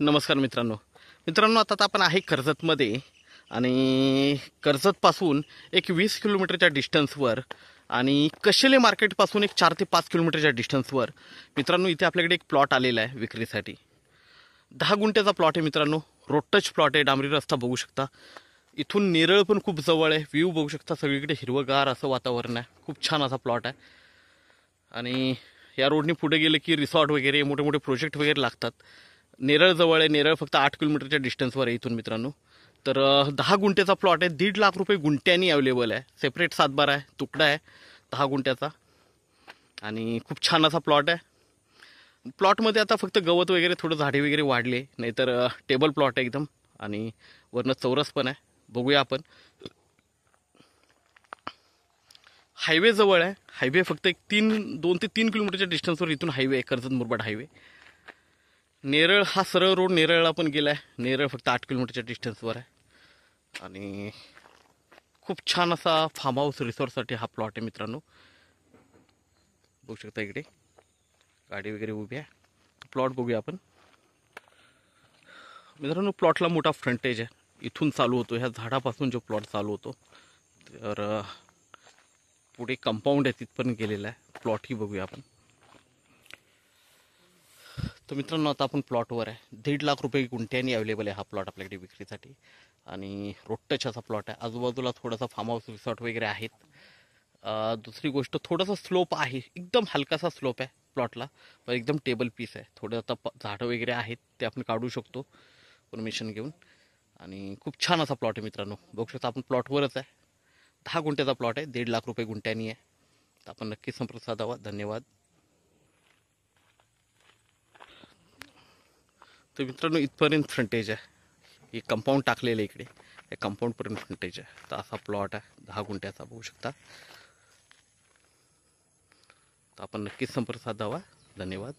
नमस्कार मित्रांनो आता आपण आहे कर्जतमध्ये आणि कर्जतपासून एक 20 किलोमीटरच्या डिस्टन्सवर आणि कशेले मार्केटपासून एक 4 ते 5 किलोमीटरच्या डिस्टन्सवर मित्रांनो इथे आपल्याकडे एक प्लॉट आलेला आहे विक्रीसाठी। 10 गुंठ्याचा प्लॉट आहे मित्रांनो, रोड टच प्लॉट आहे, डांबरी रस्ता बघू शकता, इथून नेरळ पण खूप जवळ आहे, व्ह्यू बघू शकता, सगळीकडे हिरवगार असं वातावरण आहे, खूप छान असा प्लॉट आहे। आणि या रोडने पुढे गेले की रिसॉर्ट वगैरे मोठे मोठे प्रोजेक्ट वगैरे लागतात। नेरळ जवळ आहे, नेरळ फक्त 8 किलोमीटरच्या डिस्टन्सवर आहे इथून मित्रांनो। तर 10 गुंठ्याचा प्लॉट आहे, 1.5 लाख रुपये गुंठ्यानी अवेलेबल आहे, सेपरेट सातबारा आहे, तुकडा आहे 10 गुंठ्याचा आणि खूप छान असा प्लॉट आहे। प्लॉटमध्ये आता फक्त गवत वगैरे थोडं झाडे वगैरे वाढले, नाहीतर टेबल प्लॉट आहे एकदम आणि वरनं चौरस पण आहे। बघूया आपण, हायवे जवळ आहे, हायवे फक्त एक 2 ते 3 किलोमीटरच्या डिस्टन्सवर इथून हायवे आहे, कर्जत मुरबाड हायवे। नेरळ हा सरळ रोड नेरळला पण गेला आहे, नेरळ फक्त 8 किलोमीटरच्या डिस्टन्सवर आहे आणि खूप छान असा फार्म हाऊस रिसॉर्टसाठी हा प्लॉट आहे मित्रांनो। बघू शकता इकडे गाडी वगैरे उभी आहे, प्लॉट बघूया आपण मित्रांनो। प्लॉटला मोठा फ्रंटेज आहे, इथून चालू होतो, ह्या झाडापासून जो प्लॉट चालू होतो तर पुढे कंपाऊंड आहे तिथपर्यंत गेलेला आहे, प्लॉटही बघूया आपण। तर मित्रांनो आता आपण प्लॉटवर आहे, 1.5 लाख रुपये गुंठ्यानी अवेलेबल आहे हा प्लॉट आपल्याकडे विक्रीसाठी आणि रोड टच असा प्लॉट आहे, आजूबाजूला थोडासा फार्म हाऊस रिसॉर्ट वगैरे आहेत। दुसरी गोष्ट थोडासा स्लोप आहे, एकदम हलकासा स्लोप आहे प्लॉटला, पण एकदम टेबल पीस आहे, थोडं आता झाडं वगैरे आहेत ते आपण काढू शकतो परमिशन घेऊन आणि खूप छान असा प्लॉट आहे मित्रांनो। बघू शकता आपण प्लॉटवरच आहे, 10 गुंठ्याचा प्लॉट आहे, 1.5 लाख रुपये गुंठ्यानी आहे। तर आपण नक्की संपर्क साधावा, धन्यवाद। तर मित्रांनो इथपर्यंत फ्रंटेज आहे, हे कंपाऊंड टाकलेलं आहे इकडे, या कंपाऊंडपर्यंत फ्रंटेज आहे। तर असा प्लॉट आहे 10 गुंठ्याचा, बघू शकता। तर आपण नक्कीच संपर्क साधावा, धन्यवाद।